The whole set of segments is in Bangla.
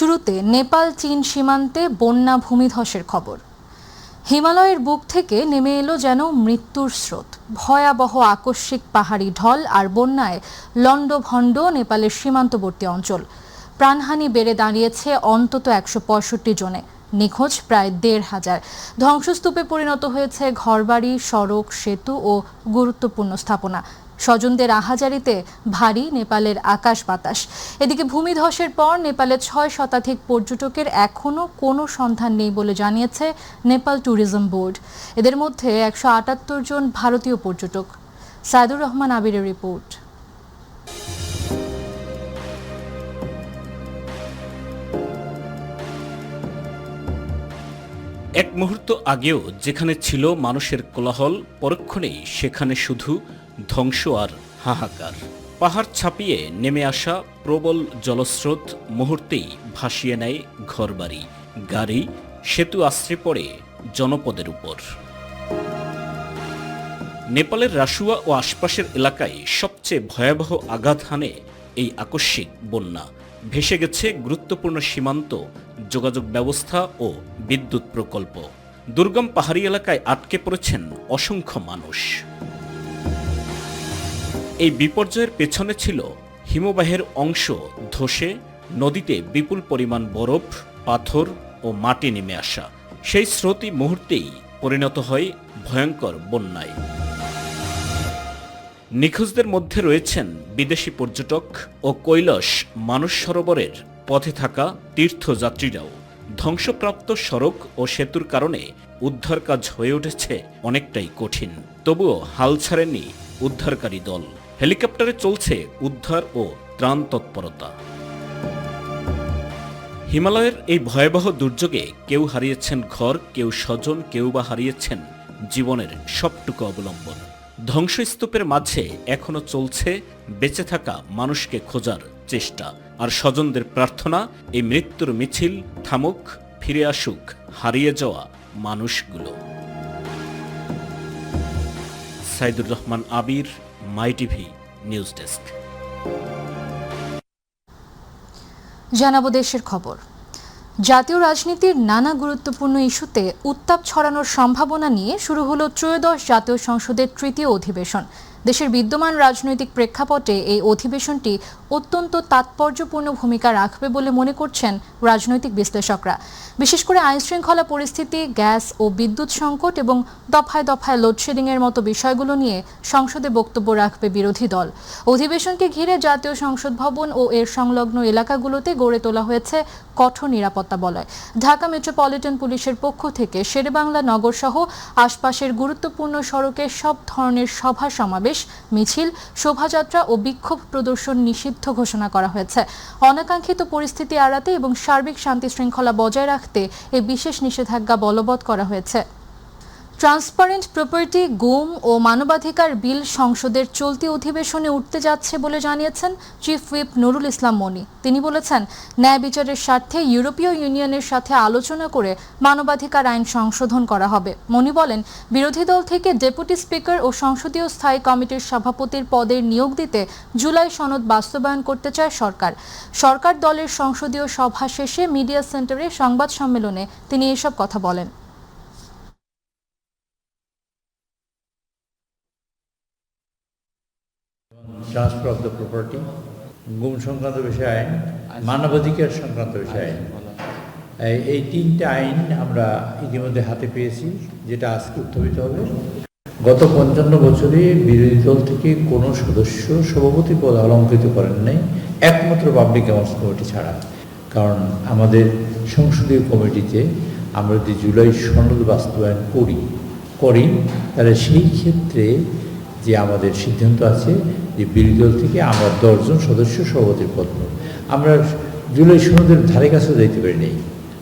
শুরুতে নেপাল চীন সীমান্তে বন্যা ভূমিধসের খবর। হিমালয়ের বুক থেকে নেমে এলো যেন মৃত্যুর স্রোত। ভয়াবহ আকস্মিক পাহাড়ি ঢল আর বন্যায় লণ্ডভণ্ড নেপালের সীমান্তবর্তী অঞ্চল। প্রাণহানি বেড়ে দাঁড়িয়েছে অন্তত ১৬৫ জনে, নিখোঁজ প্রায় ১,৫০০। ধ্বংসস্তূপে পরিণত হয়েছে ঘরবাড়ি, সড়ক, সেতু ও গুরুত্বপূর্ণ স্থাপনা। স্বজনদের আহাজারিতে ভারী নেপালের আকাশ বাতাস। এদিকে ভূমিধসের পর নেপালের ৬ শতাধিক পর্যটকের এখনও কোনো সন্ধান নেই বলে জানিয়েছে নেপাল ট্যুরিজম বোর্ড। এদের মধ্যে ১৭৮ জন ভারতীয় পর্যটক। সাইদুর রহমান আবিরের রিপোর্ট। এক মুহূর্ত আগেও যেখানে ছিল মানুষের কোলাহল, পরক্ষণেই সেখানে শুধু ধ্বংস আর হাহাকার। পাহাড় ছাপিয়ে নেমে আসা প্রবল জলস্রোত মুহূর্তেই ভাসিয়ে নেয় ঘরবাড়ি, গাড়ি, সেতু আশ্রে পড়ে জনপদের উপর। নেপালের রাসুয়া ও আশপাশের এলাকায় সবচেয়ে ভয়াবহ আঘাত হানে এই আকস্মিক বন্যা। ভেসে গেছে গুরুত্বপূর্ণ সীমান্ত, যোগাযোগ ব্যবস্থা ও বিদ্যুৎ প্রকল্প। দুর্গম পাহাড়ি এলাকায় আটকে পড়েছেন অসংখ্য মানুষ। এই বিপর্যয়ের পেছনে ছিল হিমবাহের অংশ ধসে নদীতে বিপুল পরিমাণ বরফ, পাথর ও মাটি নেমে আসা। সেই স্রোতই মুহূর্তেই পরিণত হয় ভয়ঙ্কর বন্যায়। নিখোঁজদের মধ্যে রয়েছেন বিদেশি পর্যটক ও কৈলাস মানস সরোবরের পথে থাকা তীর্থযাত্রীরাও। ধ্বংসপ্রাপ্ত সড়ক ও সেতুর কারণে উদ্ধার কাজ হয়ে উঠেছে অনেকটাই কঠিন। তবুও হাল ছাড়েনি উদ্ধারকারী দল। হেলিকপ্টারে চলছে উদ্ধার ও ত্রাণ তৎপরতা। হিমালয়ের এই ভয়াবহ দুর্যোগে কেউ হারিয়েছেন ঘর, কেউ স্বজন, কেউ বা হারিয়েছেন জীবনের সবটুকু অবলম্বন। ধ্বংসস্তূপের মাঝে এখনো চলছে বেঁচে থাকা মানুষকে খোঁজার চেষ্টা, আর স্বজনদের প্রার্থনা এই মৃত্যুর মিছিল থামুক, ফিরে আসুক হারিয়ে যাওয়া মানুষগুলো। সাইদুর রহমান আবির, মাই টিভি নিউজ ডেস্ক। জানাবো দেশের খবর। জাতীয় রাজনীতির নানা গুরুত্বপূর্ণ ইস্যুতে উত্তাপ ছড়ানোর সম্ভাবনা নিয়ে শুরু হলো ত্রয়োদশ জাতীয় সংসদের তৃতীয় অধিবেশন। দেশের বিদ্যমান রাজনৈতিক প্রেক্ষাপটে এই অধিবেশনটি অত্যন্ত তাৎপর্যপূর্ণ ভূমিকা রাখবে বলে মনে করছেন রাজনৈতিক বিশ্লেষকরা। বিশেষ করে আইনশৃঙ্খলা পরিস্থিতি, গ্যাস ও বিদ্যুৎ সংকট এবং দফায় দফায় লোডশেডিংয়ের মতো বিষয়গুলো নিয়ে সংসদে বক্তব্য রাখবে বিরোধী দল। অধিবেশনকে ঘিরে জাতীয় সংসদ ভবন ও এর সংলগ্ন এলাকাগুলোতে গড়ে তোলা হয়েছে কঠোর নিরাপত্তা বলয়। ঢাকা মেট্রোপলিটন পুলিশের পক্ষ থেকে শেরেবাংলা নগর সহ আশপাশের গুরুত্বপূর্ণ সড়কে সব ধরনের সভা সমাবেশ, মিছিল, শোভাযাত্রা ও বিক্ষোভ প্রদর্শন নিষিদ্ধ ঘোষণা করা হয়েছে। অনাকাঙ্ক্ষিত পরিস্থিতি এড়াতে এবং সার্বিক শান্তি শৃঙ্খলা বজায় রাখতে এই বিশেষ নিষেধাজ্ঞা বলবৎ করা হয়েছে। ট্রান্সপারেন্ট প্রপার্টি, গুম ও মানবাধিকার বিল সংসদের চলতি অধিবেশনে উঠতে যাচ্ছে বলে জানিয়েছেন চিফ হুইপ নুরুল ইসলাম মনি। তিনি বলেছেন, ন্যায় বিচারের স্বার্থে ইউরোপীয় ইউনিয়নের সাথে আলোচনা করে মানবাধিকার আইন সংশোধন করা হবে। মনি বলেন, বিরোধী দল থেকে ডেপুটি স্পিকার ও সংসদীয় স্থায়ী কমিটির সভাপতির পদের নিয়োগ দিতে জুলাই সনদ বাস্তবায়ন করতে চায় সরকার। সরকার দলের সংসদীয় সভা শেষে মিডিয়া সেন্টারে সংবাদ সম্মেলনে তিনি এসব কথা বলেন। ট্রান্সফার অফ দ্য প্রপার্টি, গুম সংক্রান্ত বিষয় আইন, মানবাধিকার সংক্রান্ত বিষয় আইন, এই তিনটা আইন আমরা ইতিমধ্যে হাতে পেয়েছি, যেটা আজকে উত্থাপিত হবে। গত 55 বছরে বিরোধী দল থেকে কোনো সদস্য সভাপতি পদ অলঙ্কৃত করেন নাই, একমাত্র পাবলিক অ্যাফেয়ার্স কমিটি ছাড়া। কারণ আমাদের সংসদীয় কমিটিতে আমরা যদি জুলাই সনদ বাস্তবায়ন করি তাহলে সেই ক্ষেত্রে যে আমাদের সিদ্ধান্ত আছে যে বিরোধী দল থেকে আমরা 10 জন সদস্য সভাপতির পদ পাব। আমরা জুলাই সনদের ধারে কাছেও যাইতে পারি নাই,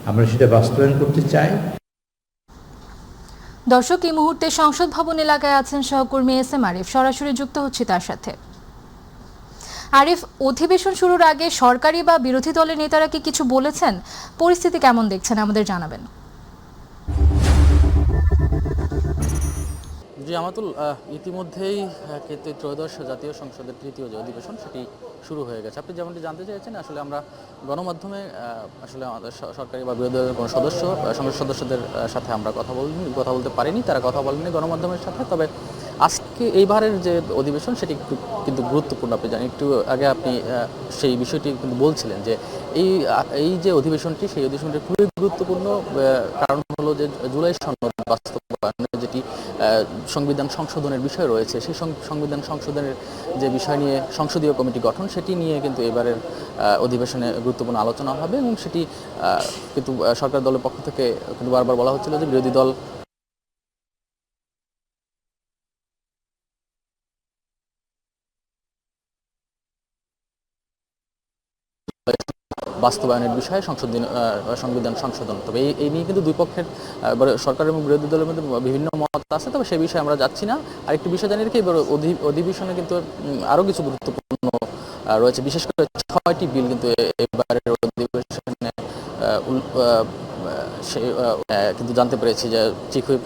আমরা সেটা বাস্তবায়ন করতে চাই। দর্শক, এই মুহূর্তে সংসদ ভবন এলাকায় আছেন সহকর্মী SM আরিফ, সরাসরি যুক্ত হচ্ছে তার সাথে। আরিফ, অধিবেশন শুরুর আগে সরকারি বা বিরোধী দলের নেতারা কি কিছু বলেছেন? পরিস্থিতি কেমন দেখছেন আমাদের জানাবেন। জি আমাতুল, ইতিমধ্যেই কিন্তু ত্রয়োদশ জাতীয় সংসদের তৃতীয় যে অধিবেশন সেটি শুরু হয়ে গেছে। আপনি যেমনটি জানতে চেয়েছেন, আসলে আমরা গণমাধ্যমে আসলে আমাদের সরকারি বা বিরোধী দলের কোনো সদস্য সংসদ সদস্যদের সাথে আমরা কথা বলতে পারিনি, তারা কথা বলেনি গণমাধ্যমের সাথে। তবে আজকে এইবারের যে অধিবেশন সেটি কিন্তু গুরুত্বপূর্ণ। আপনি জানেন, একটু আগে আপনি সেই বিষয়টি কিন্তু বলছিলেন যে এই যে অধিবেশনটি, সেই অধিবেশনটি খুবই গুরুত্বপূর্ণ। কারণ হলো যে জুলাই সনদ বাস্তবায়নের যেটি সংবিধান সংশোধনের বিষয় রয়েছে, সেই সংবিধান সংশোধনের যে বিষয় নিয়ে সংসদীয় কমিটি গঠন, সেটি নিয়ে কিন্তু এবারের অধিবেশনে গুরুত্বপূর্ণ আলোচনা হবে। এবং সেটি কিন্তু সরকার দলের পক্ষ থেকে কিন্তু বারবার বলা হচ্ছিল যে বিরোধী দল বাস্তবায়নের বিষয়ে সংবিধান সংশোধন। তবে এই নিয়ে কিন্তু দুই পক্ষের সরকার এবং বিরোধী দলের মধ্যে বিভিন্ন মত আছে, তবে সেই বিষয়ে আমরা যাচ্ছি না। আর একটি বিষয় জানিয়ে রেখে এবার অধিবেশনে কিন্তু আরও কিছু গুরুত্বপূর্ণ রয়েছে, বিশেষ করে 6টি বিল কিন্তু এবারের অধিবেশনে কিন্তু জানতে পেরেছি যে চিফ হুইপ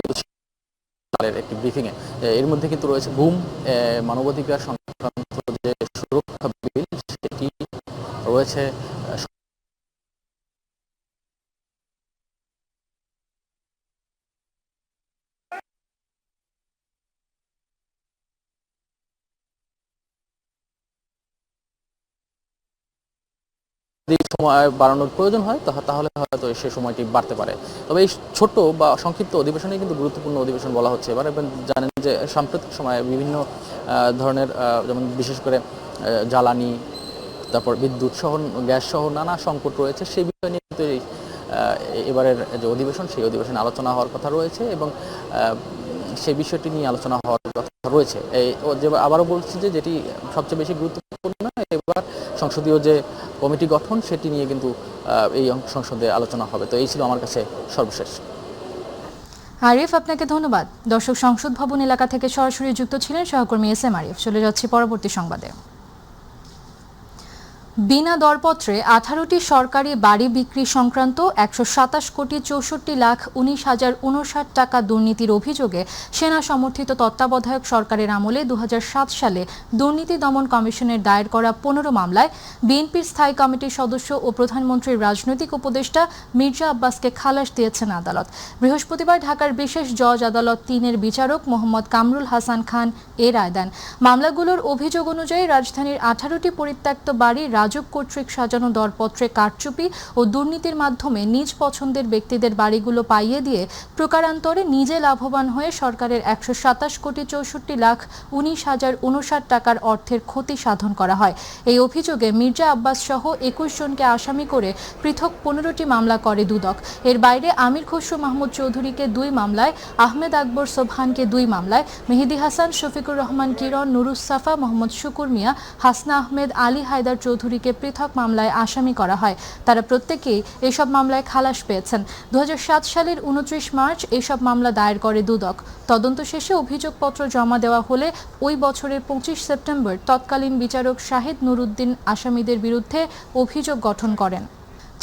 একটি ব্রিফিংয়ে এর মধ্যে কিন্তু রয়েছে গুম, মানবাধিকার সংক্রান্ত যে সুরক্ষা বিল সেটি রয়েছে, যদি সময় বাড়ানোর প্রয়োজন হয় তাহলে হয়তো সে সময়টি বাড়তে পারে। তবে এই ছোট বা সংক্ষিপ্ত অধিবেশনে কিন্তু গুরুত্বপূর্ণ অধিবেশন বলা হচ্ছে এবার। এবং জানেন যে সাম্প্রতিক সময়ে বিভিন্ন ধরনের যেমন বিশেষ করে জ্বালানি, তারপর বিদ্যুৎ সহ, গ্যাস সহ নানা সংকট রয়েছে। সেই বিষয় নিয়ে কিন্তু এবারের যে অধিবেশন, সেই অধিবেশনে আলোচনা হওয়ার কথা রয়েছে এবং সেই বিষয়টি নিয়ে আলোচনা হওয়ার কথা রয়েছে। যে আবারও বলছি যে যেটি সবচেয়ে বেশি গুরুত্বপূর্ণ এবার সংসদীয় যে কমিটি গঠন, সেটি নিয়ে কিন্তু এই সংসদে আলোচনা হবে। তো এই ছিল আমার কাছে সর্বশেষ। আরিফ, আপনাকে ধন্যবাদ। দর্শক, সংসদ ভবন এলাকা থেকে সরাসরি যুক্ত ছিলেন সহকর্মী এস এম আরিফ। চলে যাচ্ছি পরবর্তী সংবাদে। বিনা দরপত্রে 18টি সরকারি বাড়ি বিক্রি সংক্রান্ত 127 কোটি 64 লাখ 19,059 টাকা দুর্নীতির অভিযোগে সেনা সমর্থিত তত্ত্বাবধায়ক সরকারের আমলে 2007 সালে দুর্নীতি দমন কমিশনের দায়ের করা 15 মামলায় বিএনপির স্থায়ী কমিটির সদস্য ও প্রধানমন্ত্রীর রাজনৈতিক উপদেষ্টা মির্জা আব্বাসকে খালাস দিয়েছেন আদালত। বৃহস্পতিবার ঢাকার বিশেষ জজ আদালত 3-এর বিচারক মোহাম্মদ কামরুল হাসান খান এ রায় দেন। মামলাগুলোর অভিযোগ অনুযায়ী রাজধানীর 18টি পরিত্যক্ত বাড়ি রাজুক কর্তৃক সাজানো দরপত্রে কারচুপি ও দুর্নীতির মাধ্যমে নিজ পছন্দের ব্যক্তিদের বাড়িগুলো পাইয়ে দিয়ে প্রকারান্তরে নিজে লাভবান হয়ে সরকারের 127 কোটি 64 লাখ 19,059 টাকার অর্থের ক্ষতি সাধন করা হয়। এই অভিযোগে মির্জা আব্বাস সহ 21 জনকে আসামি করে পৃথক 15টি মামলা করে দুদক। এর বাইরে আমির খসরু মাহমুদ চৌধুরীকে 2 মামলায়, আহমেদ আকবর সোবহানকে 2 মামলায়, মেহেদি হাসান, শফিকুর রহমান কিরণ, নুরুস-সাফা, মোহাম্মদ শুকুর মিয়া, হাসনা আহমেদ, আলী হায়দার চৌধুরীকে পৃথক মামলায় আসামি করা হয়। তারা প্রত্যেকেই এসব মামলায় খালাস পেয়েছেন। 2007 সালের 29 মার্চ এসব মামলা দায়ের করে দুদক। তদন্ত শেষে অভিযোগপত্র জমা দেওয়া হলে ওই বছরের 25 সেপ্টেম্বর তৎকালীন বিচারক শাহিদ নুরুদ্দিন আসামিদের বিরুদ্ধে অভিযোগ গঠন করেন।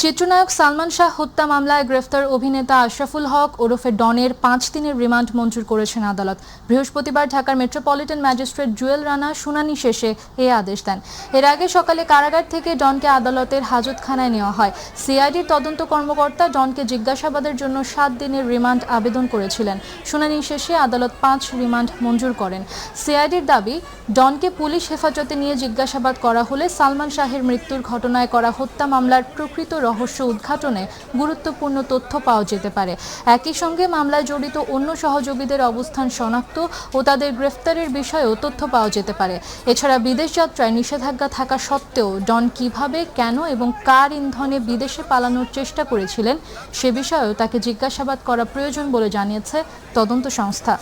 চিত্রনায়ক সালমান শাহ হত্যা মামলায় গ্রেফতার অভিনেতা আশরাফুল হক ওরফে ডনের 5 দিনের রিমান্ড মঞ্জুর করেছেন আদালত। বৃহস্পতিবার ঢাকার মেট্রোপলিটন ম্যাজিস্ট্রেট জুয়েল রানা শুনানি শেষে এই আদেশ দেন। এর আগে সকালে কারাগার থেকে ডনকে আদালতের হাজতখানায় নেওয়া হয়। সিআইডির তদন্ত কর্মকর্তা ডনকে জিজ্ঞাসাবাদের জন্য 7 দিনের রিমান্ড আবেদন করেছিলেন। শুনানি শেষে আদালত 5 রিমান্ড মঞ্জুর করেন। সিআইডির দাবি, ডনকে পুলিশ হেফাজতে নিয়ে জিজ্ঞাসাবাদ করা হলে সালমান শাহের মৃত্যুর ঘটনায় করা হত্যা মামলার প্রকৃত রহস্য উদ্ঘাটনে গুরুত্বপূর্ণ তথ্য পাওয়া যেতে পারে। একই সঙ্গে মামলায় জড়িত অন্য সহযোগীদের অবস্থান শনাক্ত ও তাদের গ্রেফতারের বিষয়েও তথ্য পাওয়া যেতে পারে। এছাড়া বিদেশ যাত্রায় নিষেধাজ্ঞা থাকা সত্ত্বেও ডন কিভাবে, কেন এবং কার ইন্ধনে বিদেশে পালানোর চেষ্টা করেছিলেন সে বিষয়েও তাকে জিজ্ঞাসাবাদ করা প্রয়োজন বলে জানিয়েছে তদন্ত সংস্থা।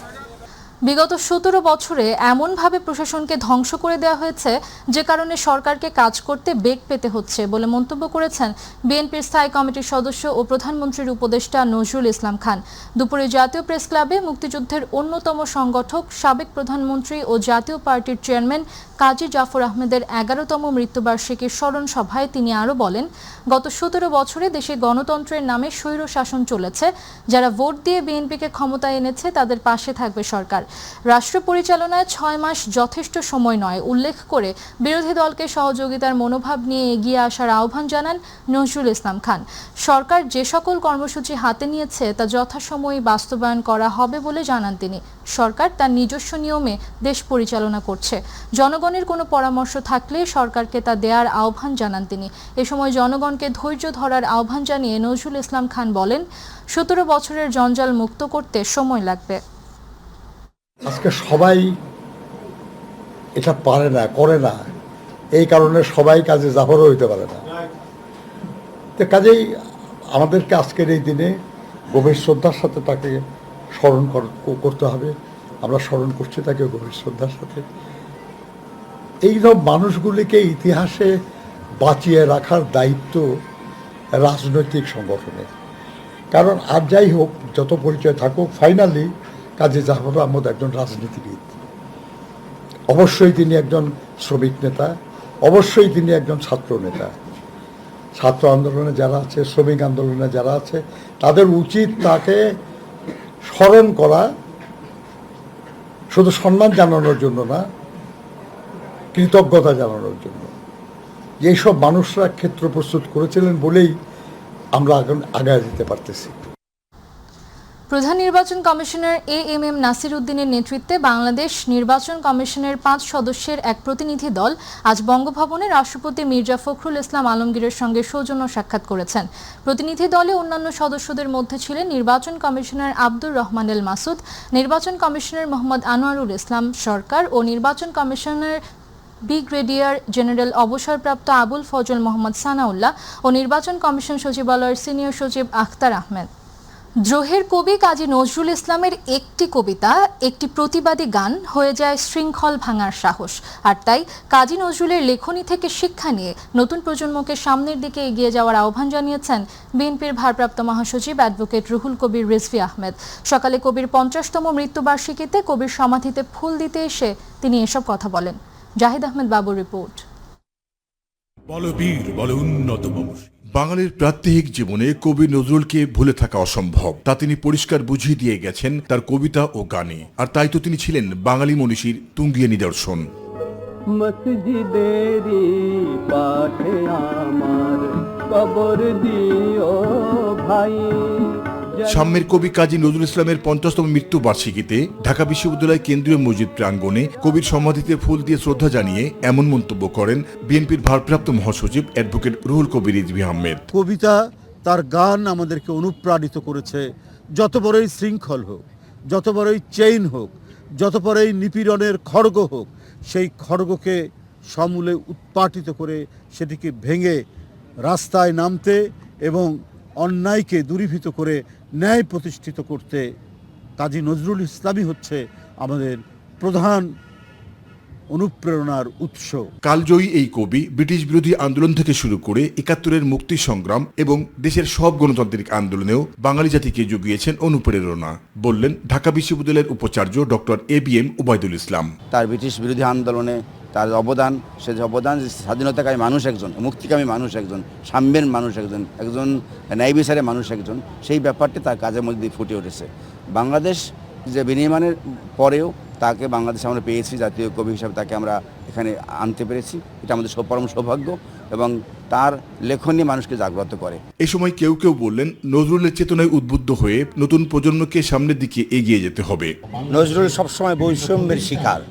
বিগত 17 বছরে এমনভাবে প্রশাসনকে ধ্বংস করে দেওয়া হয়েছে যে কারণে সরকারকে কাজ করতে বেগ পেতে হচ্ছে বলে মন্তব্য করেছেন বিএনপির স্থায়ী কমিটির সদস্য ও প্রধানমন্ত্রীর উপদেষ্টা নজরুল ইসলাম খান। দুপুরে জাতীয় প্রেস ক্লাবে মুক্তিযুদ্ধের অন্যতম সংগঠক, সাবেক প্রধানমন্ত্রী ও জাতীয় পার্টির চেয়ারম্যান কাজী জাফর আহমেদের 11তম মৃত্যুবার্ষিকীর স্মরণ সভায় তিনি আরও বলেন, গত 17 বছরে দেশে গণতন্ত্রের নামে স্বৈর শাসন চলেছে। যারা ভোট দিয়ে বিএনপিকে ক্ষমতায় এনেছে তাদের পাশে থাকবে সরকার। রাষ্ট্র পরিচালনায় 6 মাস যথেষ্ট সময় নয় উল্লেখ করে বিরোধী দলকে সহযোগিতার মনোভাব নিয়ে এগিয়ে আসার আহ্বান জানান নজরুল ইসলাম খান। সরকার যে সকল কর্মসূচি হাতে নিয়েছে তা যথাসময়ে বাস্তবায়ন করা হবে বলে জানান তিনি। সরকার তার নিজস্ব নিয়মে দেশ পরিচালনা করছে। জনগণের কোনো পরামর্শ থাকলে সরকারকে তা দেওয়ার আহ্বান জানান তিনি। এ সময় জনগণকে ধৈর্য ধরার আহ্বান জানিয়ে নজরুল ইসলাম খান বলেন, 17 বছরের জঞ্জাল মুক্ত করতে সময় লাগবে। আজকে সবাই এটা পারে না, করে না, এই কারণে সবাই কাজে জাফরও হইতে পারে না। তো কাজেই আমাদেরকে আজকের এই দিনে গভীর শ্রদ্ধার সাথে তাকে স্মরণ করতে হবে। আমরা স্মরণ করছি তাকে গভীর শ্রদ্ধার সাথে। এইসব মানুষগুলিকে ইতিহাসে বাঁচিয়ে রাখার দায়িত্ব রাজনৈতিক সংগঠনের। কারণ আর যাই হোক, যত পরিচয় থাকুক, ফাইনালি কাজী জাফর আহমদ একজন রাজনীতিবিদ। অবশ্যই তিনি একজন শ্রমিক নেতা, অবশ্যই তিনি একজন ছাত্র নেতা। ছাত্র আন্দোলনে যারা আছে, শ্রমিক আন্দোলনে যারা আছে, তাদের উচিত তাকে স্মরণ করা, শুধু সম্মান জানানোর জন্য না, কৃতজ্ঞতা জানানোর জন্য। এইসব মানুষরা ক্ষেত্র প্রস্তুত করেছিলেন বলেই আমরা এখন আগায় যেতে পারতেছি। প্রধান নির্বাচন কমিশনার AM নাসির উদ্দিনের নেতৃত্বে বাংলাদেশ নির্বাচন কমিশনের 5 সদস্যের এক প্রতিনিধি দল আজ বঙ্গভবনে রাষ্ট্রপতি মির্জা ফখরুল ইসলাম আলমগীরের সঙ্গে সৌজন্য সাক্ষাৎ করেছেন। প্রতিনিধি দলে অন্যান্য সদস্যদের মধ্যে ছিলেন নির্বাচন কমিশনার আব্দুর রহমান এল মাসুদ, নির্বাচন কমিশনার মোহাম্মদ আনোয়ারুল ইসলাম সরকার ও নির্বাচন কমিশনার ব্রিগেডিয়ার জেনারেল অবসরপ্রাপ্ত আবুল ফজল মোহাম্মদ সানাউল্লাহ ও নির্বাচন কমিশন সচিবালয়ের সিনিয়র সচিব আখতার আহমেদ। দ্রোহের কবি কাজী নজরুল ইসলামের একটি কবিতা, একটি প্রতিবাদী গান হয়ে যায় শৃঙ্খল ভাঙার সাহস। আর তাই কাজী নজরুলের লেখনী থেকে শিক্ষা নিয়ে নতুন প্রজন্মকে সামনের দিকে এগিয়ে যাওয়ার আহ্বান জানিয়েছেন বিএনপির ভারপ্রাপ্ত মহাসচিব অ্যাডভোকেট রুহুল কবির রিজভী আহমেদ। সকালে কবির 50তম মৃত্যুবার্ষিকীতে কবির সমাধিতে ফুল দিতে এসে তিনি এসব কথা বলেন। জাহিদ আহমেদ বাবুর রিপোর্ট। বলবীর বল উন্নত বাঙালির প্রাত্যহিক জীবনে কবি নজরুলকে ভুলে থাকা অসম্ভব। তা তিনি পরিষ্কার বুঝিয়ে দিয়ে গেছেন তার কবিতা ও গানে। আর তাই তো তিনি ছিলেন বাঙালি মনীষীর তুঙ্গিয়ে নিদর্শন। মসজিদেরি পাশে আমার কবর দিও ভাই। সাম্যের কবি কাজী নজরুল ইসলামের 50তম মৃত্যুবার্ষিকীতে ঢাকা বিশ্ববিদ্যালয় কেন্দ্রীয় মসজিদ প্রাঙ্গণে কবির সমাধিতে ফুল দিয়ে শ্রদ্ধা জানিয়ে এমন মন্তব্য করেন বিএনপির ভারপ্রাপ্ত মহাসচিব অ্যাডভোকেট রুহুল কবির রিজভী আহমেদ। কবিতা, তার গান আমাদেরকে অনুপ্রাণিত করেছে। যত বড়ই শৃঙ্খল হোক, যত বড়ই চেইন হোক, যত বড়ই নিপীড়নের খড়গ হোক, সেই খড়গকে সমূলে উৎপাটিত করে সেটিকে ভেঙে রাস্তায় নামতে এবং অন্যায়কে দূরীভূত করে ন্যায় প্রতিষ্ঠিত করতে কাজী নজরুল ইসলামই হচ্ছে আমাদের প্রধান অনুপ্রেরণার উৎস। কালজয়ী এই কবি ব্রিটিশ বিরোধী আন্দোলন থেকে শুরু করে ৭১-এর মুক্তি সংগ্রাম এবং দেশের সব গণতান্ত্রিক আন্দোলনেও বাঙালি জাতিকে জুগিয়েছেন অনুপ্রেরণা, বললেন ঢাকা বিশ্ববিদ্যালয়ের উপাচার্য ডক্টর ABM ওবায়দুল ইসলাম। তার ব্রিটিশ বিরোধী আন্দোলনে তার অবদান, সে অবদান স্বাধীনতাকামী মানুষ একজন, মুক্তিকামী মানুষ একজন, সাম্যের মানুষ একজন, একজন ন্যায় বিচারের মানুষ একজন, সেই ব্যাপারটি তার কাজের মধ্যে দিয়ে ফুটে উঠেছে। বাংলাদেশ যে বিনির্মাণের পরেও তাকে বাংলাদেশে আমরা পেয়েছি, জাতীয় কবি হিসাবে তাকে আমরা এখানে আনতে পেরেছি। এটা আমাদের পরম সৌভাগ্য এবং তার লেখনী মানুষকে জাগ্রত করে। এই সময় কেউ কেউ বললেন, নজরুলের চেতনায় উদ্বুদ্ধ হয়ে নতুন প্রজন্মকে সামনের দিকে এগিয়ে যেতে হবে। নজরুল সবসময় বৈষম্যের শিকার,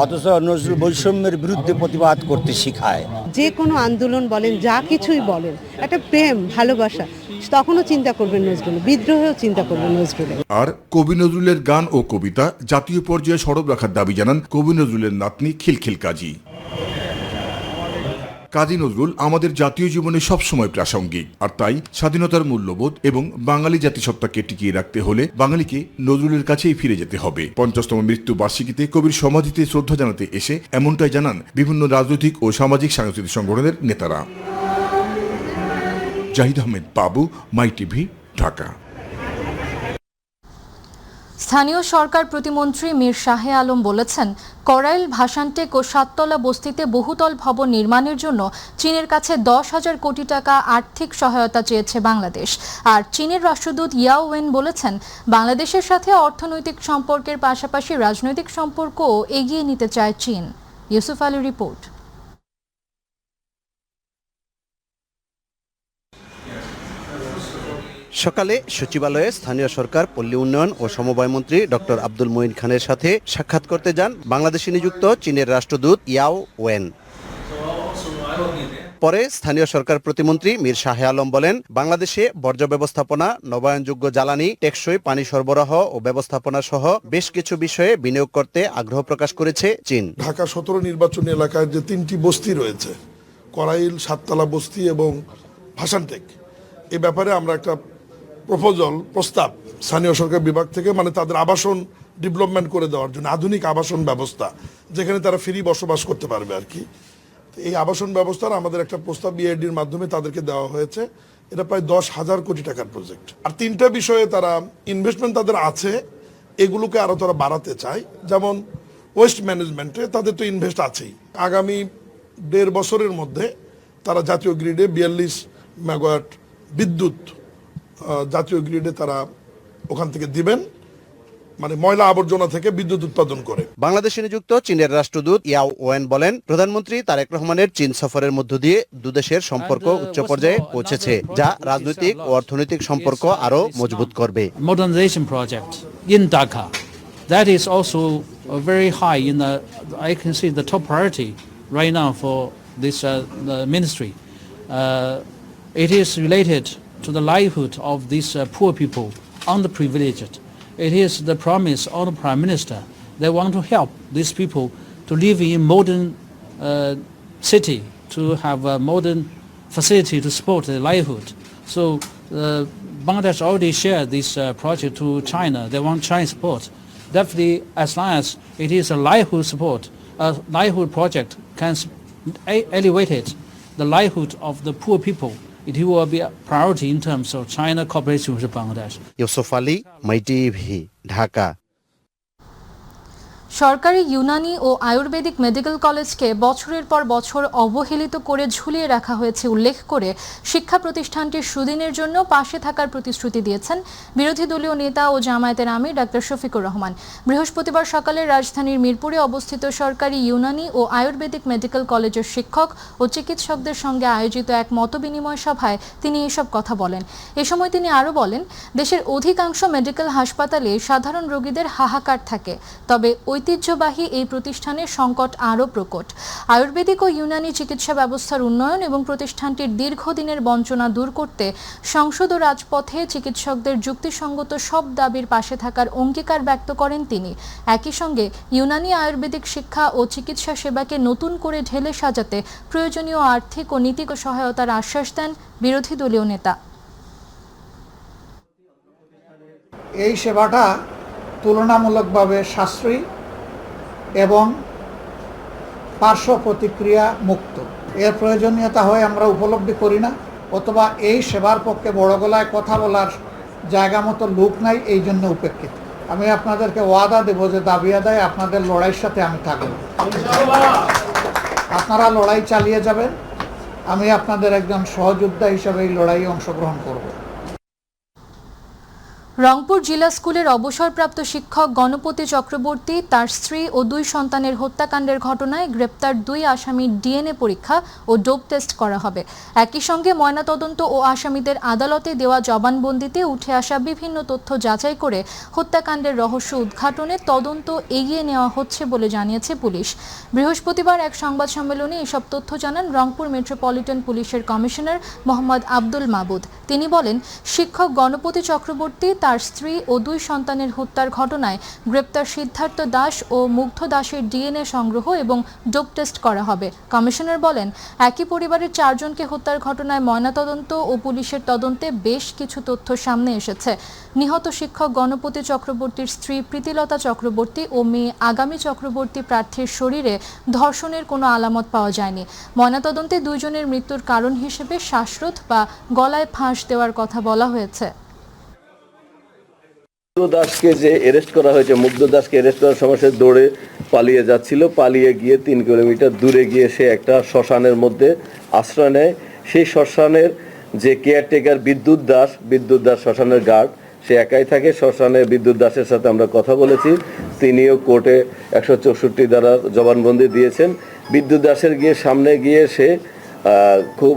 অথচ নজরুল বৈষম্যের বিরুদ্ধে প্রতিবাদ করতে শিখায়। যে কোনো আন্দোলন বলেন, যা কিছুই বলেন, একটা প্রেম ভালোবাসা, তখনও চিন্তা করবেন নজরুল, বিদ্রোহেও চিন্তা করবেন নজরুল। আর কবি নজরুলের গান ও কবিতা জাতীয় পর্যায়ে সরব রাখার দাবি জানান কবি নজরুলের নাতনি খিলখিল কাজী। কাজী নজরুল আমাদের জাতীয় জীবনে সবসময় প্রাসঙ্গিক। আর তাই স্বাধীনতার মূল্যবোধ এবং বাঙালি জাতিসত্তাকে টিকিয়ে রাখতে হলে বাঙালিকে নজরুলের কাছেই ফিরে যেতে হবে। 50তম মৃত্যু বার্ষিকীতে কবির সমাধিতে শ্রদ্ধা জানাতে এসে এমনটাই জানান বিভিন্ন রাজনৈতিক ও সামাজিক সাংস্কৃতিক সংগঠনের নেতারা। জাহিদ আহমেদ বাবু, মাই টিভি, ঢাকা। স্থানীয় সরকার প্রতিমন্ত্রী মীর শাহে আলম বলেছেন, করাইল, ভাসানটেক ও সাততলা বস্তিতে বহুতল ভবন নির্মাণের জন্য চীনের কাছে 10,000 কোটি টাকা আর্থিক সহায়তা চেয়েছে বাংলাদেশ। আর চীনের রাষ্ট্রদূত ইয়াও ওয়েন বলেছেন, বাংলাদেশের সাথে অর্থনৈতিক সম্পর্কের পাশাপাশি রাজনৈতিক সম্পর্কও এগিয়ে নিতে চায় চীন। ইউসুফ আলী রিপোর্ট। সকালে সচিবালয়ে স্থানীয় সরকার, পল্লী উন্নয়ন ও সমবায় মন্ত্রী ডক্টর আব্দুল মঈন খানের সাথে সাক্ষাৎ করতে যান বাংলাদেশে নিযুক্ত চীনের রাষ্ট্রদূত ইয়াও ওয়েন। পরে স্থানীয় সরকার প্রতিমন্ত্রী মীর শাহে আলম বলেন, বাংলাদেশে বর্জ্য ব্যবস্থাপনা, নবায়নযোগ্য জ্বালানি, টেকসই পানি সরবরাহ ও ব্যবস্থাপনা সহ বেশ কিছু বিষয়ে বিনিয়োগ করতে আগ্রহ প্রকাশ করেছে চীন। ঢাকা 17 নির্বাচনী এলাকায় যে 3টি বস্তি রয়েছে, করাইল, সাততলা বস্তি এবং ভাসানটেক, এই ব্যাপারে আমরা একটা প্রস্তাব স্থানীয় সরকার বিভাগ থেকে, মানে তাদের আবাসন ডেভেলপমেন্ট করে দেওয়ার জন্য আধুনিক আবাসন ব্যবস্থা, যেখানে তারা ফ্রি বসবাস করতে পারবে আর কি। এই আবাসন ব্যবস্থার আমাদের একটা প্রস্তাব বিআইডির মাধ্যমে তাদেরকে দেওয়া হয়েছে। এটা প্রায় 10,000 কোটি টাকার প্রজেক্ট। আর 3টা বিষয়ে তারা ইনভেস্টমেন্ট তাদের আছে, এগুলোকে আরো তারা বাড়াতে চায়। যেমন ওয়েস্ট ম্যানেজমেন্টে তাদের তো ইনভেস্ট আছেই। আগামী 1.5 বছরের মধ্যে তারা জাতীয় গ্রিডে 42 মেগাওয়াট বিদ্যুৎ জাতীয় গ্রিডে তারা ওখান থেকে দিবেন, মানে ময়লা আবর্জনা থেকে বিদ্যুৎ উৎপাদন করে। বাংলাদেশে নিযুক্ত চীনের রাষ্ট্রদূত ইয়াও ওয়েন বলেন, প্রধানমন্ত্রী তারেক রহমানের চীন সফরের মধ্য দিয়ে দুদেশের সম্পর্ক উচ্চ পর্যায়ে পৌঁছেছে, যা রাজনৈতিক ও অর্থনৈতিক সম্পর্ক আরো মজবুত করবে। Modernization project in Dhaka, that is also very high in the, I can see the top priority right now for this the ministry. It is related to the livelihood of these poor people, underprivileged. It is the promise of the Prime Minister. They want to help these people to live in modern city, to have a modern facility to support their livelihood. So Bangladesh already shared this project to China. They want China support. Definitely, as long as it is a livelihood support, a livelihood project can elevate the livelihood of the poor people. It will be a priority in terms of China cooperation with Bangladesh. Yusuf Ali, my TV, Dhaka. সরকারি ইউনানি ও আয়ুর্বেদিক মেডিকেল কলেজকে বছরের পর বছর অবহেলিত করে ঝুলিয়ে রাখা হয়েছে উল্লেখ করে শিক্ষা প্রতিষ্ঠানটির সুদিনের জন্য পাশে থাকার প্রতিশ্রুতি দিয়েছেন বিরোধী দলীয় নেতা ও জামায়াতের আমির ডাক্তার শফিকুর রহমান। বৃহস্পতিবার সকালে রাজধানীর মিরপুরে অবস্থিত সরকারি ইউনানি ও আয়ুর্বেদিক মেডিকেল কলেজের শিক্ষক ও চিকিৎসকদের সঙ্গে আয়োজিত এক মতবিনিময় সভায় তিনি এসব কথা বলেন। এ সময় তিনি আরও বলেন, দেশের অধিকাংশ মেডিকেল হাসপাতালে সাধারণ রোগীদের হাহাকার থাকে, তবে ঐতিহ্যবাহী এই প্রতিষ্ঠানের সংকট আরও প্রকট। আয়ুর্বেদিক ও ইউনানি চিকিৎসা ব্যবস্থার উন্নয়ন এবং প্রতিষ্ঠানটির দীর্ঘদিনের বঞ্চনা দূর করতে সংসদ ও রাজপথে চিকিৎসকদের যুক্তিসঙ্গত সব দাবির পাশে থাকার অঙ্গীকার ব্যক্ত করেন তিনি। একই সঙ্গে ইউনানি আয়ুর্বেদিক শিক্ষা ও চিকিৎসা সেবাকে নতুন করে ঢেলে সাজাতে প্রয়োজনীয় আর্থিক ও নীতিক সহায়তার আশ্বাস দেন বিরোধী দলীয় নেতা। এই সেবাটা তুলনামূলকভাবে সাশ্রয়ী এবং পার্শ্ব প্রতিক্রিয়া মুক্ত। এর প্রয়োজনীয়তা হয় আমরা উপলব্ধি করি না, অথবা এই সেবার পক্ষে বড় গলায় কথা বলার জায়গা মতো লোক নাই, এই জন্য উপেক্ষিত। আমি আপনাদেরকে ওয়াদা দেব যে দাবি আদায় আপনাদের লড়াইয়ের সাথে আমি থাকব। আপনারা লড়াই চালিয়ে যাবেন, আমি আপনাদের একজন সহযোদ্ধা হিসেবে এই লড়াইয়ে অংশগ্রহণ করব। রংপুর জিলা স্কুলের অবসরপ্রাপ্ত শিক্ষক গণপতি চক্রবর্তী, তার স্ত্রী ও 2 সন্তানের হত্যাকাণ্ডের ঘটনায় গ্রেপ্তার 2 আসামির ডিএনএ পরীক্ষা ও ডোপ টেস্ট করা হবে। একই সঙ্গে ময়নাতদন্ত ও আসামিদের আদালতে দেওয়া জবানবন্দিতে উঠে আসা বিভিন্ন তথ্য যাচাই করে হত্যাকাণ্ডের রহস্য উদ্ঘাটনে তদন্ত এগিয়ে নেওয়া হচ্ছে বলে জানিয়েছে পুলিশ। বৃহস্পতিবার এক সংবাদ সম্মেলনে এসব তথ্য জানান রংপুর মেট্রোপলিটন পুলিশের কমিশনার মোহাম্মদ আব্দুল মাবুদ। তিনি বলেন, শিক্ষক গণপতি চক্রবর্তী, তার স্ত্রী ও 2 সন্তানের হত্যার ঘটনায় গ্রেপ্তার সিদ্ধার্থ দাস ও মুগ্ধ দাসের ডিএনএ সংগ্রহ এবং ডোপ টেস্ট করা হবে। কমিশনার বলেন, একই পরিবারের 4 জনকে হত্যার ঘটনায় ময়নাতদন্ত ও পুলিশের তদন্তে বেশ কিছু তথ্য সামনে এসেছে। নিহত শিক্ষক গণপতি চক্রবর্তীর স্ত্রী প্রীতিলতা চক্রবর্তী ও মেয়ে আগামী চক্রবর্তী প্রার্থীর শরীরে ধর্ষণের কোনো আলামত পাওয়া যায়নি। ময়নাতদন্তে 2 জনের মৃত্যুর কারণ হিসেবে শ্বাসরোধ বা গলায় ফাঁস দেওয়ার কথা বলা হয়েছে। দাসকে যে অ্যারেস্ট করা হয়েছে, মুগ্ধ দাসকে অ্যারেস্ট করার সময় সে দৌড়ে পালিয়ে যাচ্ছিল। পালিয়ে গিয়ে 3 কিলোমিটার দূরে গিয়ে সে একটা শ্মশানের মধ্যে আশ্রয় নেয়। সেই শ্মশানের যে কেয়ারটেকার বিদ্যুৎ দাস শ্মশানের গার্ড, সে একাই থাকে শ্মশানে। বিদ্যুৎ দাসের সাথে আমরা কথা বলেছি, তিনিও কোর্টে 164 দ্বারা জবানবন্দি দিয়েছেন। বিদ্যুৎ দাসের সামনে গিয়ে সে খুব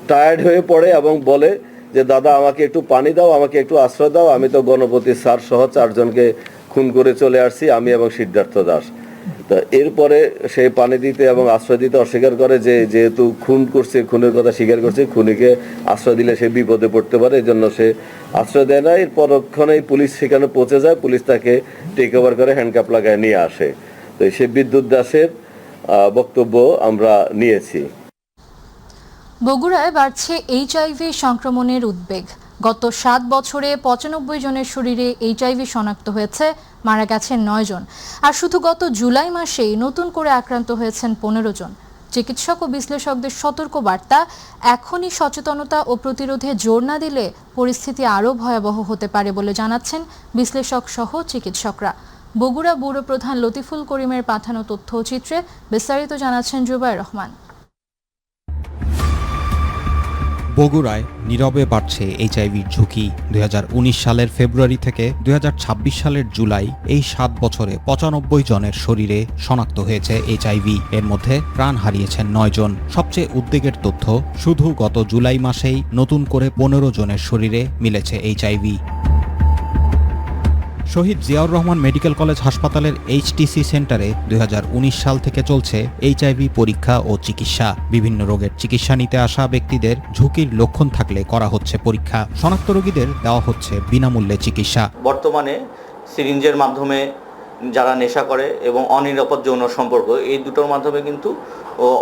টায়ার্ড হয়ে পড়ে এবং বলে যে দাদা আমাকে একটু পানি দাও, আমাকে একটু আশ্রয় দাও, আমি তো গণপতি স্যার সহ 4 জনকে খুন করে চলে আসছি, আমি এবং সিদ্ধার্থ দাস। তা এরপরে সে পানি দিতে এবং আশ্রয় দিতে অস্বীকার করে, যে যেহেতু খুন করছে, খুনের কথা স্বীকার করছে, খুনিকে আশ্রয় দিলে সে বিপদে পড়তে পারে, এই জন্য সে আশ্রয় দেয় না। এর পরক্ষণেই পুলিশ সেখানে পৌঁছে যায়, পুলিশ তাকে টেক ওভার করে হ্যান্ডকাপ লাগায় নিয়ে আসে। তো সে বিদ্যুৎ দাসের বক্তব্য আমরা নিয়েছি। বগুড়ায় বাড়ছে এইচআইভি সংক্রমণের উদ্বেগ। গত 7 বছরে 95 জনের শরীরে এইচআইভি শনাক্ত হয়েছে, মারা গেছেন 9 জন। আর শুধু গত জুলাই মাসেই নতুন করে আক্রান্ত হয়েছেন 15 জন। চিকিৎসক ও বিশ্লেষকদের সতর্ক বার্তা, এখনই সচেতনতা ও প্রতিরোধে জোর না দিলে পরিস্থিতি আরও ভয়াবহ হতে পারে বলে জানাচ্ছেন বিশ্লেষক সহ চিকিৎসকরা। বগুড়া ব্যুরো প্রধান লতিফুল করিমের পাঠানো তথ্যচিত্রে বিস্তারিত জানাচ্ছেন জুবাইর রহমান। বগুড়ায় নীরবে বাড়ছে এইচআইভির ঝুঁকি। 2019 সালের ফেব্রুয়ারি থেকে 2026 সালের জুলাই, এই 7 বছরে 95 জনের শরীরে শনাক্ত হয়েছে এইচআইভি। এর মধ্যে প্রাণ হারিয়েছেন 9 জন। সবচেয়ে উদ্বেগের তথ্য, শুধু গত জুলাই মাসেই নতুন করে 15 জনের শরীরে মিলেছে এইচআইভি। শহীদ জিয়াউর রহমান মেডিকেল কলেজ হাসপাতালের এইচটিসি সেন্টারে 2019 সাল থেকে চলছে এইচআইভি পরীক্ষা ও চিকিৎসা। বিভিন্ন রোগের চিকিৎসা নিতে আসা ব্যক্তিদের ঝুঁকির লক্ষণ থাকলে করা হচ্ছে পরীক্ষা। শনাক্ত রোগীদের দেওয়া হচ্ছে বিনামূল্যে চিকিৎসা। বর্তমানে সিরিঞ্জের মাধ্যমে যারা নেশা করে এবং অনিরাপদ যৌন সম্পর্ক, এই দুটোর মাধ্যমে কিন্তু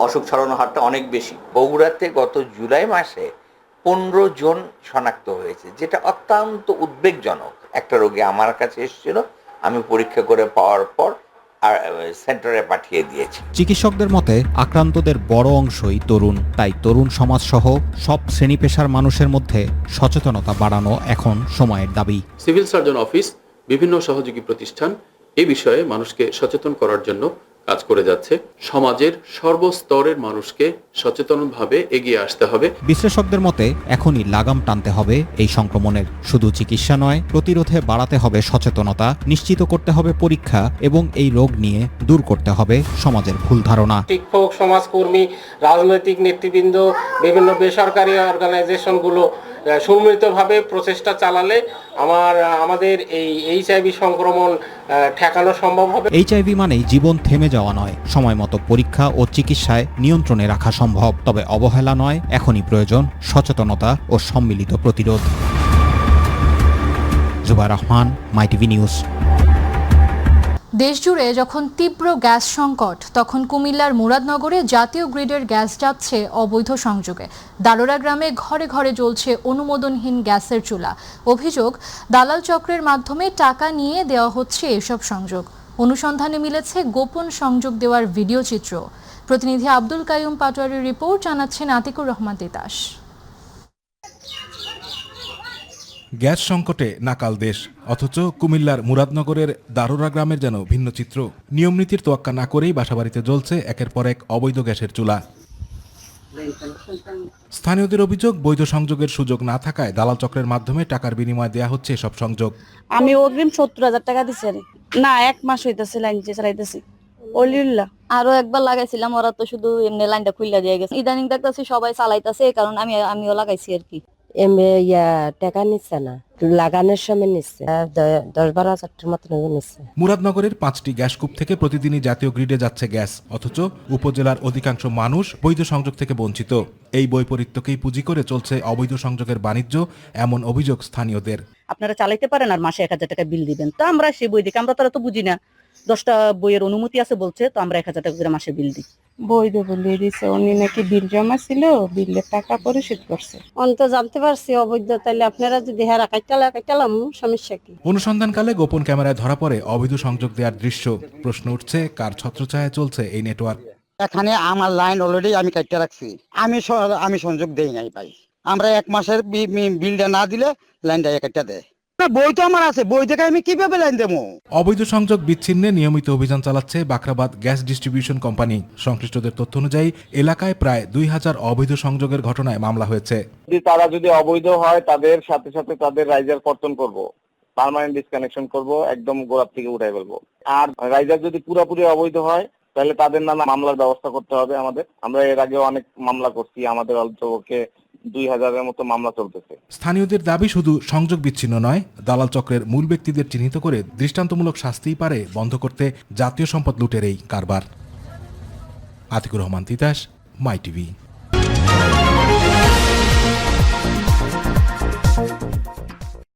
অসুখ ছড়ানোর হারটা অনেক বেশি। বগুড়াতে গত জুলাই মাসে 15 জন শনাক্ত হয়েছে, যেটা অত্যন্ত উদ্বেগজনক। একটা রোগী আমার কাছে এসেছিল, আমি পরীক্ষা করে পাওয়ার পর আর সেন্টারে পাঠিয়ে দিয়েছি। চিকিৎসকদের মতে আক্রান্তদের বড় অংশই তরুণ। তাই তরুণ সমাজ সহ সব শ্রেণী পেশার মানুষের মধ্যে সচেতনতা বাড়ানো এখন সময়ের দাবি। সিভিল সার্জন অফিস, বিভিন্ন সহযোগী প্রতিষ্ঠান এই বিষয়ে মানুষকে সচেতন করার জন্য কাজ করে যাচ্ছে। সমাজের সর্বস্তরের মানুষকে সচেতনভাবে এগিয়ে আসতে হবে। বিশ্লেষকদের মতে এখনই লাগাম টানতে হবে এই সংক্রমণের। শুধু চিকিৎসা নয়, প্রতিরোধে বাড়াতে হবে সচেতনতা, নিশ্চিত করতে হবে পরীক্ষা এবং এই রোগ নিয়ে দূর করতে হবে সমাজের ভুল ধারণা। শিক্ষক, সমাজকর্মী, রাজনৈতিক নেতৃবৃন্দ, বিভিন্ন বেসরকারি অর্গানাইজেশনগুলো সম্মিলিতভাবে প্রচেষ্টা চালালে আমাদের এই এইচআইভি সংক্রমণ ঠেকানো সম্ভব হবে। এইচআইভি মানেই জীবন থেমে যাওয়া নয়, সময় মতো পরীক্ষা ও চিকিৎসায় নিয়ন্ত্রণে রাখা সম্ভব। তবে অবহেলা নয়, এখনই প্রয়োজন সচেতনতা ও সম্মিলিত প্রতিরোধ। Zubair Rahman, MyTV news. দেশজুড়ে যখন তীব্র গ্যাস সংকট, তখন কুমিল্লার মুরাদনগরে জাতীয় গ্রিডের গ্যাস যাচ্ছে অবৈধ সংযোগে। দালোরা গ্রামে ঘরে ঘরে জ্বলছে অনুমোদনহীন গ্যাসের চুলা। অভিযোগ, দালাল চক্রের মাধ্যমে টাকা নিয়ে দেওয়া হচ্ছে এসব সংযোগ। অনুসন্ধানে মিলেছে গোপন সংযোগ দেওয়ার ভিডিও চিত্র। প্রতিনিধি আব্দুল কাইয়ুম পাটোয়ারির রিপোর্ট, জানাচ্ছেন আতিকুর রহমান তিতাস। গ্যাস সংকটে নাকাল দেশ, অথচ কুমিল্লার মুরাদনগরের দারোরা গ্রামের যেন ভিন্ন চিত্র। নিয়মনীতির তোয়াক্কা না করেই বাসাবাড়িতে জ্বলছে একের পর এক অবৈধ গ্যাসের চুলা। স্থানীয়দের অভিযোগ, বৈধ সংযোগের সুযোগ না থাকায় দালাল চক্রের মাধ্যমে টাকার বিনিময়ে দেয়া হচ্ছে এসব সংযোগ। আমি অগ্রিম 70,000 টাকা দিচ্ছি না, 1 মাস হইতেছে লাইন চালাইতেছি। আরো একবার লাগাইছিলাম, ওরা তো শুধু এমনি লাইনটা খুইলা দিয়ে গেছে। ইদানিং দেখতেছি সবাই চালাইতেছে, এই কারণে আমিও লাগাইছি আর কি। টাকা নিচ্ছে না, লাগানোর সময় নিচ্ছে 10-12 হাজার মতো নিচ্ছে। মুরাদনগরের 5টি গ্যাসকূপ থেকে প্রতিদিনই জাতীয় গ্রিডে যাচ্ছে গ্যাস, অথচ উপজেলার অধিকাংশ মানুষ বৈধ সংযোগ থেকে বঞ্চিত। এই বৈপরীত্যকেই পুঁজি করে চলছে অবৈধ সংযোগের বাণিজ্য, এমন অভিযোগ স্থানীয়দের। আপনারা চালাইতে পারেন আর মাসে 1000 টাকা বিল দিবেন, তো আমরা সেই বই দিকে আমরা তো বুঝি না। 10টা বইয়ের অনুমতি আছে বলছে, তো আমরা 1000 টাকা করে মাসে বিল দিই। বৈধ বলে দিছে, উনি নাকি বিল জমা ছিল, বিলের টাকা পরিশোধ করছে। অন্ত জানতে পারছি অবৈধ, তাইলে আপনারা যদি হেরা কাটালাম সমস্যা কি? অনুসন্ধানকালে গোপন ক্যামেরায় ধরা পড়ে অবৈধ সংযোগ দেওয়ার দৃশ্য। প্রশ্ন উঠছে, কার ছত্রছায়ায় চলছে এই নেটওয়ার্ক? এখানে আমার লাইন অলরেডি আমি কাটতে রাখছি, আমি সংযোগ দেই নাই ভাই। আমরা 1 মাসের বিলটা না দিলে লাইনটা কাটতে দেয়। বই তো আমার আছে, বই দেখে আমি কিভাবে লাইন দেবো? অবৈধ সংযোগ বিচ্ছিন্নে নিয়মিত অভিযান চালাচ্ছে বাখরাবাদ গ্যাস ডিস্ট্রিবিউশন কোম্পানি। সংশ্লিষ্টদের তথ্য অনুযায়ী এলাকায় প্রায় 2000 অবৈধ সংযোগের ঘটনায় মামলা হয়েছে। তারা যদি অবৈধ হয় তাদের সাথে সাথে তাদের রাইজার কর্তন করব, পার্মানেন্ট ডিসকানেকশন করব, একদম গোড়ার থেকে উঠাই ফেলবো। আর রাইজার যদি পুরোপুরি অবৈধ হয় তাহলে তাদের নামে মামলার ব্যবস্থা করতে হবে আমাদের। আমরা এর আগে অনেক মামলা করছি, আমাদের অল্পকে 2000-এর মতো মামলা চলতেছে। স্থানীয়দের দাবি শুধু সংযোগ বিচ্ছিন্ন নয়, দালাল চক্রের মূল ব্যক্তিদের চিহ্নিত করে দৃষ্টান্তমূলক শাস্তিই পারে বন্ধ করতে জাতীয় সম্পদ লুটের এই কারবার। আতিকুর রহমান তিতাস, মাই টিভি।